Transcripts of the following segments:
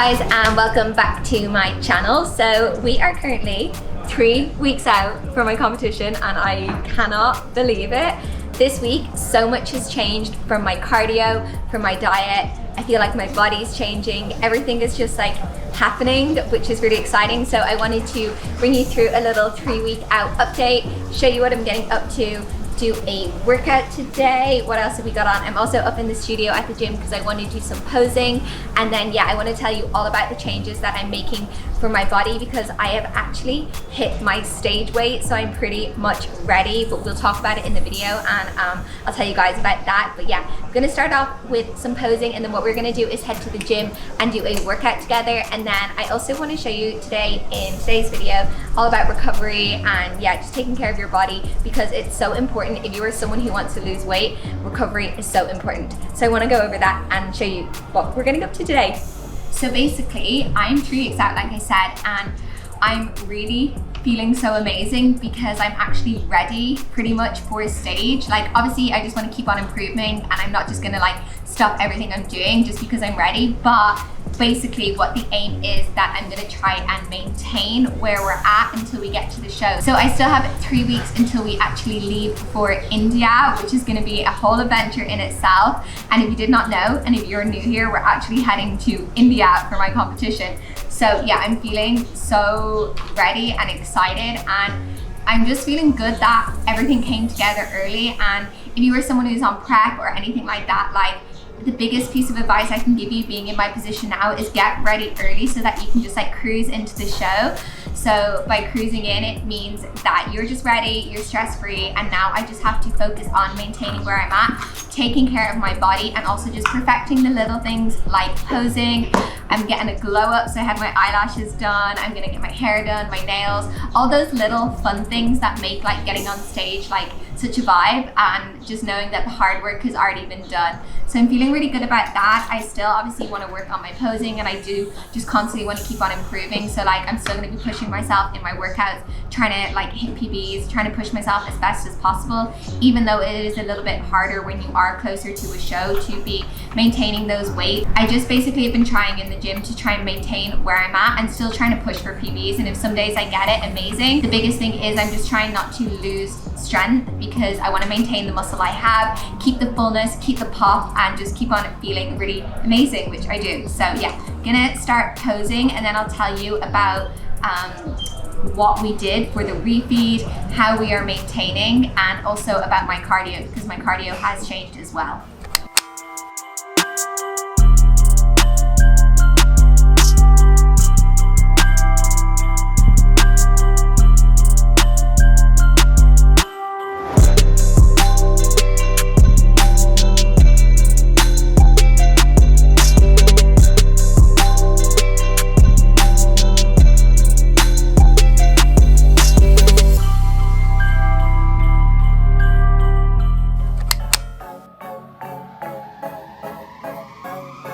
guys, and welcome back to my channel. So we are currently 3 weeks out from my competition and I cannot believe it. This week so much has changed from my cardio, from my diet. I feel like my body's changing. Everything is just like happening, which is really exciting. So I wanted to bring you through a little 3 week out update, show you what I'm getting up to, do a workout today. What else have we got on? I'm also up in the studio at the gym because I want to do some posing, and then I want to tell you all about the changes that I'm making for my body because I have actually hit my stage weight, so I'm pretty much ready, but we'll talk about it in the video and I'll tell you guys about that. But I'm gonna start off with some posing, and then what we're gonna do is head to the gym and do a workout together. And then I also want to show you today in today's video all about recovery and just taking care of your body, because it's so important. If you are someone who wants to lose weight, recovery is so important. So I want to go over that and show you what we're getting up to today. So basically, I'm 3 weeks out, like I said, and I'm really feeling so amazing because I'm actually ready pretty much for a stage. Like, obviously I just want to keep on improving, and I'm not just gonna like stop everything I'm doing just because I'm ready, but basically what the aim is that I'm gonna try and maintain where we're at until we get to the show. So I still have 3 weeks until we actually leave for India, which is gonna be a whole adventure in itself. And if you did not know, and if you're new here, we're actually heading to India for my competition. So I'm feeling so ready and excited, and I'm just feeling good that everything came together early. And if you were someone who's on prep or anything like that, like, the biggest piece of advice I can give you being in my position now is get ready early so that you can just like cruise into the show. So by cruising in, it means that you're just ready, you're stress-free, and now I just have to focus on maintaining where I'm at, taking care of my body, and also just perfecting the little things like posing. I'm getting a glow up, so I had my eyelashes done, I'm gonna get my hair done, my nails, all those little fun things that make like getting on stage like such a vibe, and just knowing that the hard work has already been done. So I'm feeling really good about that. I still obviously want to work on my posing, and I do just constantly want to keep on improving. So like, I'm still going to be pushing myself in my workouts, trying to like hit PBs, trying to push myself as best as possible, even though it is a little bit harder when you are closer to a show to be maintaining those weights. I just basically have been trying in the gym to try and maintain where I'm at and still trying to push for PBs. And if some days I get it, amazing. The biggest thing is I'm just trying not to lose strength because I want to maintain the muscle I have, keep the fullness, keep the pop, and just keep on feeling really amazing, which I do. So gonna start posing, and then I'll tell you about what we did for the refeed, how we are maintaining, and also about my cardio, because my cardio has changed as well.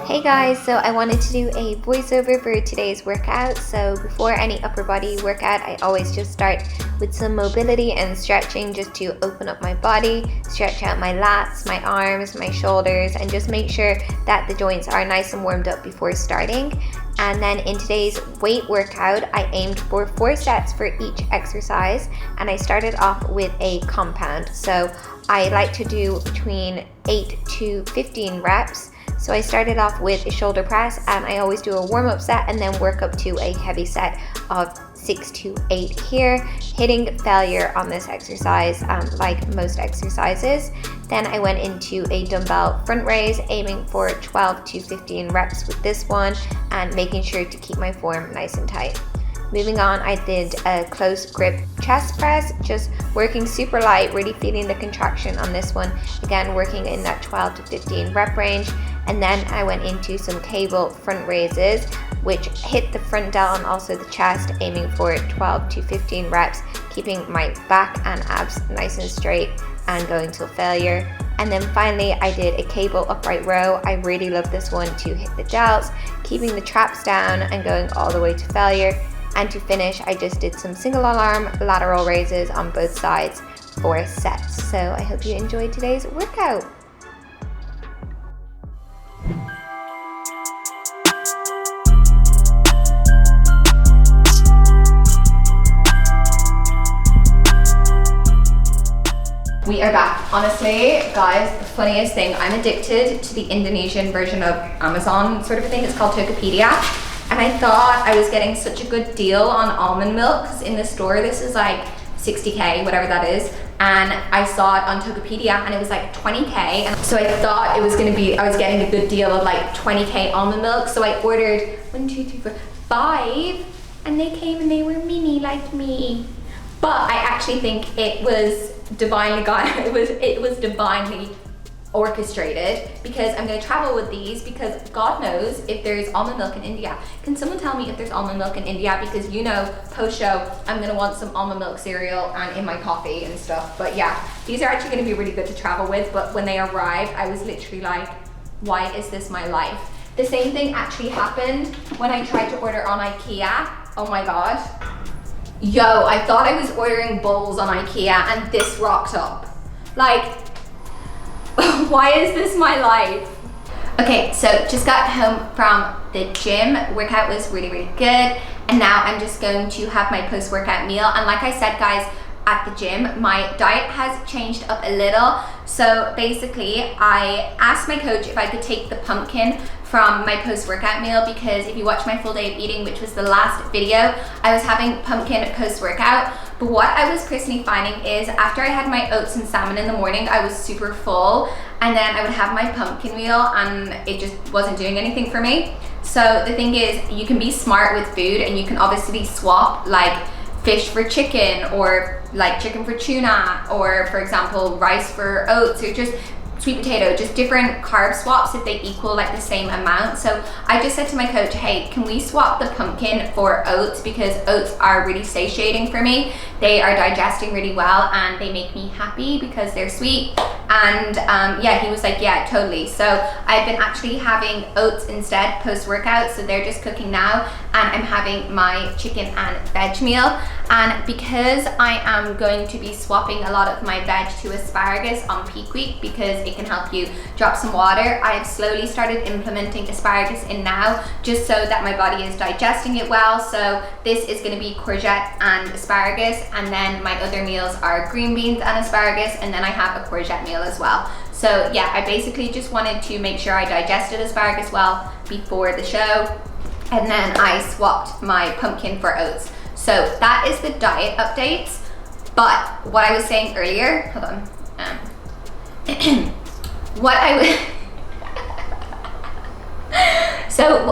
Hey guys, so I wanted to do a voiceover for today's workout. So before any upper body workout, I always just start with some mobility and stretching just to open up my body, stretch out my lats, my arms, my shoulders, and just make sure that the joints are nice and warmed up before starting. And then in today's weight workout, I aimed for 4 sets for each exercise, and I started off with a compound. So I like to do between 8 to 15 reps. So I started off with a shoulder press, and I always do a warm-up set and then work up to a heavy set of 6 to 8 here, hitting failure on this exercise like most exercises. Then I went into a dumbbell front raise, aiming for 12 to 15 reps with this one and making sure to keep my form nice and tight. Moving on, I did a close grip chest press, just working super light, really feeling the contraction on this one. Again, working in that 12 to 15 rep range. And then I went into some cable front raises, which hit the front delt and also the chest, aiming for 12 to 15 reps, keeping my back and abs nice and straight and going till failure. And then finally, I did a cable upright row. I really love this one to hit the delts, keeping the traps down and going all the way to failure. And to finish, I just did some single alarm lateral raises on both sides for sets. So I hope you enjoyed today's workout. We are back. Honestly, guys, the funniest thing, I'm addicted to the Indonesian version of Amazon sort of a thing. It's called Tokopedia. And I thought I was getting such a good deal on almond milk, because in the store, this is like 60K, whatever that is. And I saw it on Tokopedia and it was like 20K. And so I thought it was gonna be, I was getting a good deal of like 20K almond milk. So I ordered 1, 2, 3, 4, 5, and they came and they were mini like me. But I actually think it was divinely it was divinely orchestrated, because I'm going to travel with these, because God knows if there's almond milk in India. Can someone tell me if there's almond milk in India? Because you know, post show, I'm going to want some almond milk cereal and in my coffee and stuff. But yeah, these are actually going to be really good to travel with. But when they arrived, I was literally like, why is this my life? The same thing actually happened when I tried to order on IKEA. Oh my God. Yo, I thought I was ordering bowls on IKEA and this rocked up. Like, why is this my life? Okay, so just got home from the gym. Workout was really, really good. And now I'm just going to have my post-workout meal. And like I said, guys, at the gym, my diet has changed up a little. So basically, I asked my coach if I could take the pumpkin from my post-workout meal, because if you watch my full day of eating, which was the last video, I was having pumpkin post-workout. But what I was personally finding is after I had my oats and salmon in the morning, I was super full, and then I would have my pumpkin meal and it just wasn't doing anything for me. So the thing is, you can be smart with food and you can obviously swap like fish for chicken, or like chicken for tuna, or for example, rice for oats, or just sweet potato, just different carb swaps if they equal like the same amount. So I just said to my coach, hey, can we swap the pumpkin for oats, because oats are really satiating for me. They are digesting really well and they make me happy because they're sweet. And yeah, he was like, yeah, totally. So I've been actually having oats instead post-workout. So they're just cooking now, and I'm having my chicken and veg meal. And because I am going to be swapping a lot of my veg to asparagus on peak week, because it can help you drop some water, I have slowly started implementing asparagus in now, just so that my body is digesting it well. So this is going to be courgette and asparagus, and then my other meals are green beans and asparagus, and then I have a courgette meal as well. So yeah, I basically just wanted to make sure I digested asparagus well before the show, and then I swapped my pumpkin for oats. So that is the diet updates. But what I was saying earlier, hold on, what I was so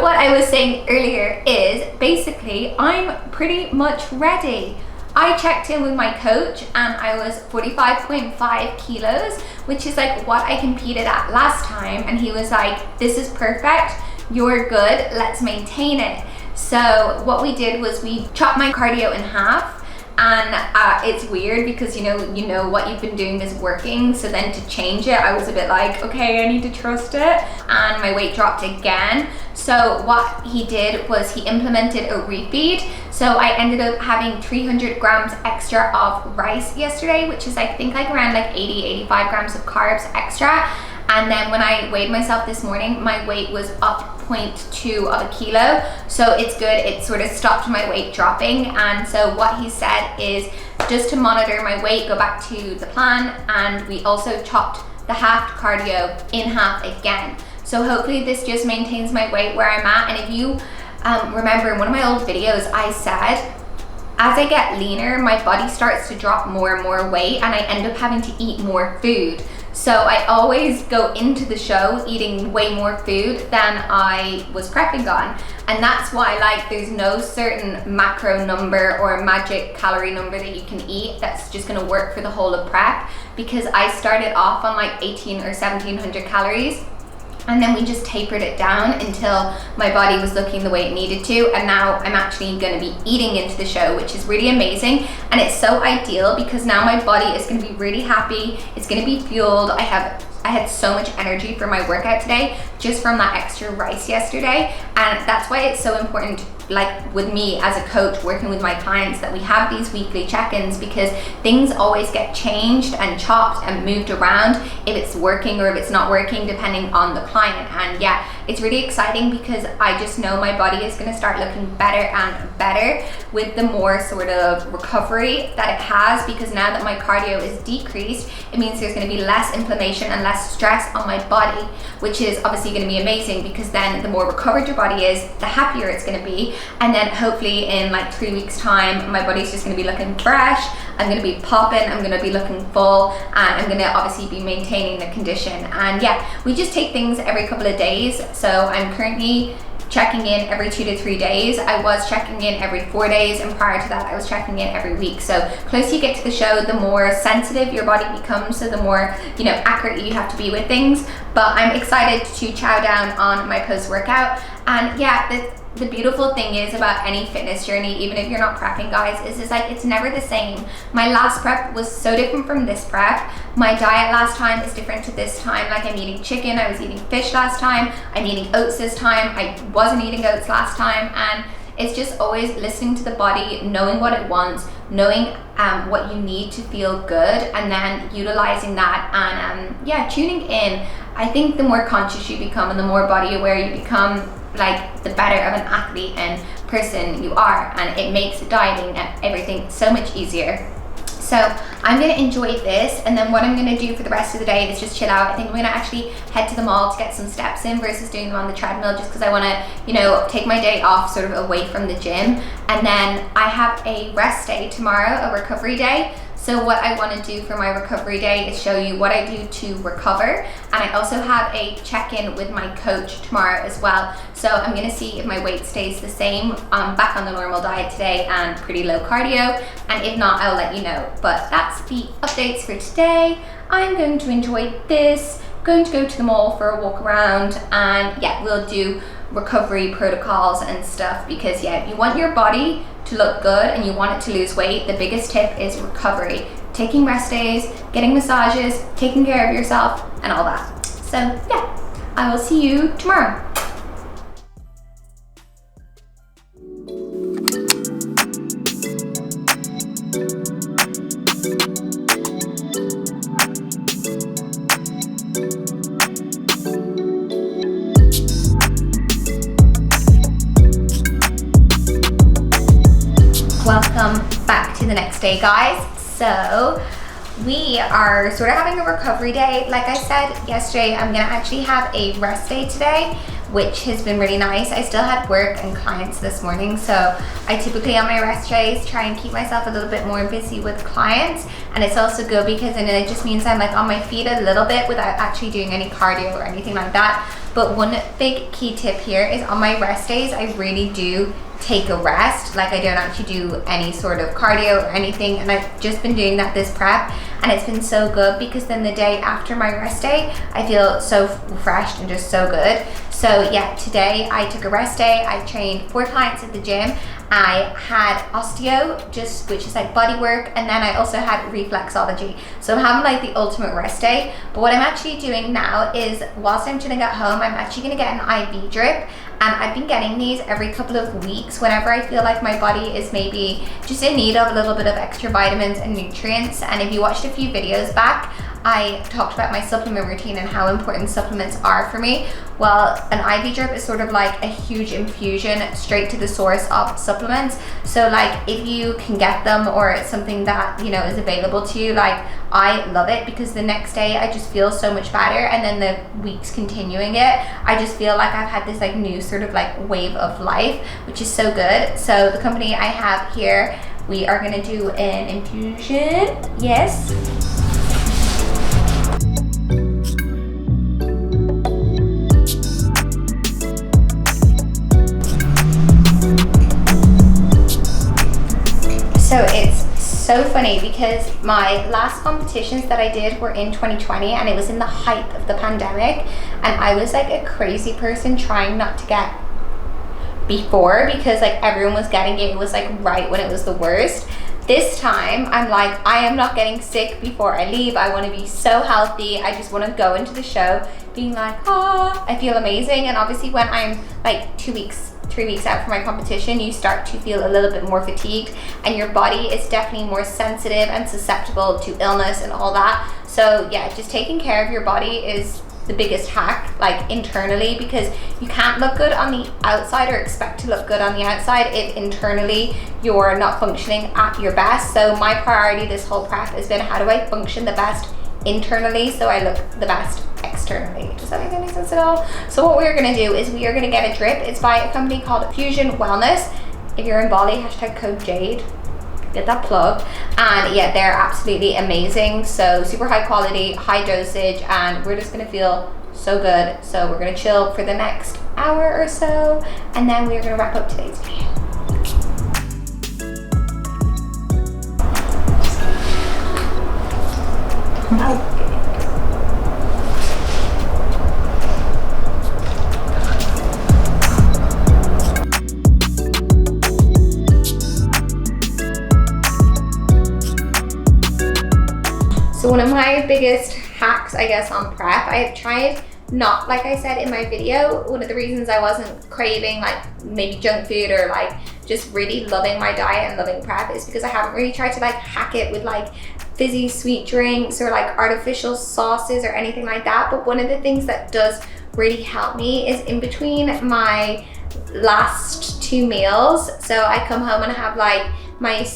what I was saying earlier is basically I'm pretty much ready. I checked in with my coach and I was 45.5 kilos, which is like what I competed at last time, and he was like, this is perfect, you're good, let's maintain it. So what we did was we chopped my cardio in half. And it's weird because you know what you've been doing is working, so then to change it, I was a bit like, okay, I need to trust it. And my weight dropped again. So what he did was he implemented a refeed. So I ended up having 300 grams extra of rice yesterday, which is I think like around like 85 grams of carbs extra. And then when I weighed myself this morning, my weight was up 0.2 of a kilo. So it's good, it sort of stopped my weight dropping. And so what he said is just to monitor my weight, go back to the plan. And we also chopped the half cardio in half again. So hopefully this just maintains my weight where I'm at. And if you remember in one of my old videos, I said, as I get leaner, my body starts to drop more and more weight and I end up having to eat more food. So I always go into the show eating way more food than I was prepping on. And that's why like there's no certain macro number or magic calorie number that you can eat that's just gonna work for the whole of prep, because I started off on like 18 or 1700 calories. And then we just tapered it down until my body was looking the way it needed to. And now I'm actually going to be eating into the show, which is really amazing. And it's so ideal because now my body is going to be really happy. It's going to be fueled. I had so much energy for my workout today. just from that extra rice yesterday. And that's why it's so important, like with me as a coach working with my clients, that we have these weekly check-ins, because things always get changed and chopped and moved around if it's working or if it's not working, depending on the client. And yeah, it's really exciting because I just know my body is going to start looking better and better with the more sort of recovery that it has, because now that my cardio is decreased, it means there's going to be less inflammation and less stress on my body, which is obviously going to be amazing, because then the more recovered your body is, the happier it's going to be. And then hopefully in like 3 weeks time, my body's just going to be looking fresh, I'm going to be popping, I'm going to be looking full, and I'm going to obviously be maintaining the condition. And yeah, we just take things every couple of days. So I'm currently checking in every 2 to 3 days. I was checking in every 4 days, and prior to that I was checking in every week. So closer you get to the show, the more sensitive your body becomes, so the more, you know, accurate you have to be with things. But I'm excited to chow down on my post-workout. And yeah, the beautiful thing is about any fitness journey, even if you're not prepping, guys, is like it's never the same. My last prep was so different from this prep. My diet last time is different to this time. Like I'm eating chicken, I was eating fish last time, I'm eating oats this time, I wasn't eating oats last time. And it's just always listening to the body, knowing what it wants, knowing what you need to feel good, and then utilizing that. And yeah, tuning in. I think the more conscious you become and the more body aware you become, like the better of an athlete and person you are, and it makes dieting and everything so much easier. So I'm gonna enjoy this, and then what I'm gonna do for the rest of the day is just chill out. I think I'm gonna actually head to the mall to get some steps in versus doing them on the treadmill, just because I wanna, you know, take my day off sort of away from the gym. And then I have a rest day tomorrow, a recovery day. So what I want to do for my recovery day is show you what I do to recover. And I also have a check-in with my coach tomorrow as well. So I'm going to see if my weight stays the same. I'm back on the normal diet today and pretty low cardio. And if not, I'll let you know. But that's the updates for today. I'm going to enjoy this. Going to go to the mall for a walk around, and yeah, we'll do recovery protocols and stuff, because yeah, if you want your body to look good and you want it to lose weight, the biggest tip is recovery. Taking rest days, getting massages, taking care of yourself, and all that. So yeah, I will see you tomorrow. Welcome back to the next day, guys. So we are sort of having a recovery day. Like I said yesterday, I'm gonna actually have a rest day today, which has been really nice. I still had work and clients this morning, so I typically on my rest days try and keep myself a little bit more busy with clients. And it's also good because then it just means I'm like on my feet a little bit without actually doing any cardio or anything like that. But one big key tip here is on my rest days, I really do take a rest. Like I don't actually do any sort of cardio or anything, and I've just been doing that this prep, and it's been so good because then the day after my rest day I feel so refreshed and just so good. So yeah, today I took a rest day. I trained 4 clients at the gym. I had osteo, which is like body work, and then I also had reflexology. So I'm having like the ultimate rest day. But what I'm actually doing now is, whilst I'm chilling at home, I'm actually gonna get an IV drip. And I've been getting these every couple of weeks whenever I feel like my body is maybe just in need of a little bit of extra vitamins and nutrients. And if you watched a few videos back, I talked about my supplement routine and how important supplements are for me. Well, an IV drip is sort of like a huge infusion straight to the source of supplements. So like if you can get them, or it's something that, you know, is available to you, like I love it, because the next day I just feel so much better, and then the weeks continuing it, I just feel like I've had this like new sort of like wave of life, which is so good. So the company I have here, we are gonna do an infusion. Yes. So it's so funny because my last competitions that I did were in 2020, and it was in the height of the pandemic, and I was like a crazy person trying not to get before, because like everyone was getting it. It was like right when it was the worst. This time I'm like, I am not getting sick before I leave. I want to be so healthy. I just want to go into the show, be being like, I feel amazing. And obviously when I'm like 3 weeks out from my competition, you start to feel a little bit more fatigued, and your body is definitely more sensitive and susceptible to illness and all that. So yeah, just taking care of your body is the biggest hack, like internally, because you can't look good on the outside or expect to look good on the outside if internally you're not functioning at your best. So my priority this whole prep has been, how do I function the best internally so I look the best externally? Does that make any sense at all? So what we're gonna do is we are gonna get a drip. It's by a company called Fusion Wellness. If you're in Bali, hashtag code Jade, get that plug. And yeah, they're absolutely amazing. So super high quality, high dosage, and we're just gonna feel so good. So we're gonna chill for the next hour or so, and then we're gonna wrap up today's video. So one of my biggest hacks, I guess, on prep, I have tried not, like I said in my video, one of the reasons I wasn't craving like maybe junk food or like just really loving my diet and loving prep is because I haven't really tried to like hack it with like fizzy sweet drinks or like artificial sauces or anything like that. But one of the things that does really help me is in between my last 2 meals. So I come home and have like my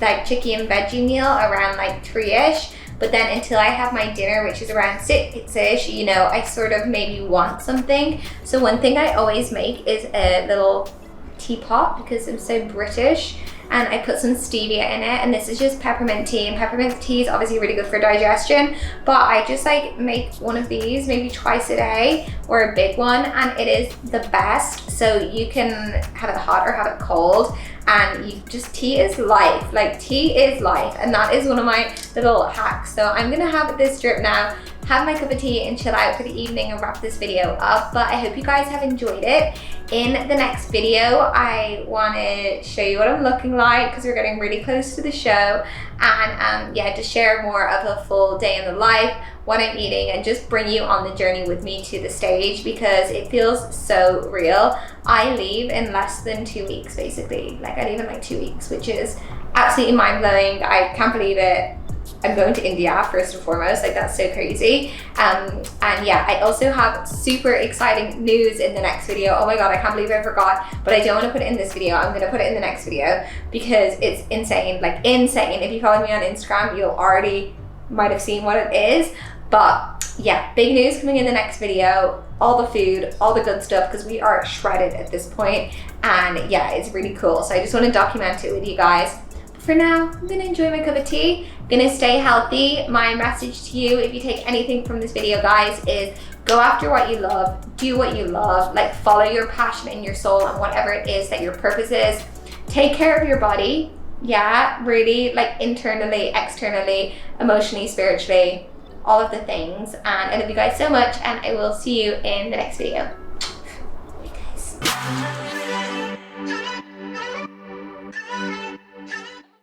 like chicken and veggie meal around like 3ish. But then until I have my dinner, which is around 6ish, you know, I sort of maybe want something. So one thing I always make is a little teapot, because I'm so British, and I put some stevia in it, and this is just peppermint tea, and peppermint tea is obviously really good for digestion, but I just like make one of these maybe twice a day, or a big one, and it is the best. So you can have it hot or have it cold, and you just, tea is life, like tea is life, and that is one of my little hacks. So I'm gonna have this drip now, have my cup of tea and chill out for the evening and wrap this video up. But I hope you guys have enjoyed it. In the next video, I want to show you what I'm looking like, because we're getting really close to the show, and yeah, just share more of a full day in the life, what I'm eating, and just bring you on the journey with me to the stage, because it feels so real. I leave in less than 2 weeks, basically. Like I leave in like 2 weeks, which is absolutely mind-blowing. I can't believe it. I'm going to India first and foremost, like that's so crazy. And yeah, I also have super exciting news in the next video. Oh my God, I can't believe I forgot, but I don't want to put it in this video. I'm gonna put it in the next video because it's insane, like insane. If you follow me on Instagram, you'll already might have seen what it is. But yeah, big news coming in the next video. All the food, all the good stuff, because we are shredded at this point. And yeah, it's really cool. So I just want to document it with you guys. For now, I'm gonna enjoy my cup of tea, gonna stay healthy. My message to you, if you take anything from this video, guys, is go after what you love, do what you love, like follow your passion and your soul and whatever it is that your purpose is. Take care of your body, yeah, really, like internally, externally, emotionally, spiritually, all of the things. And I love you guys so much, and I will see you in the next video. Bye, guys.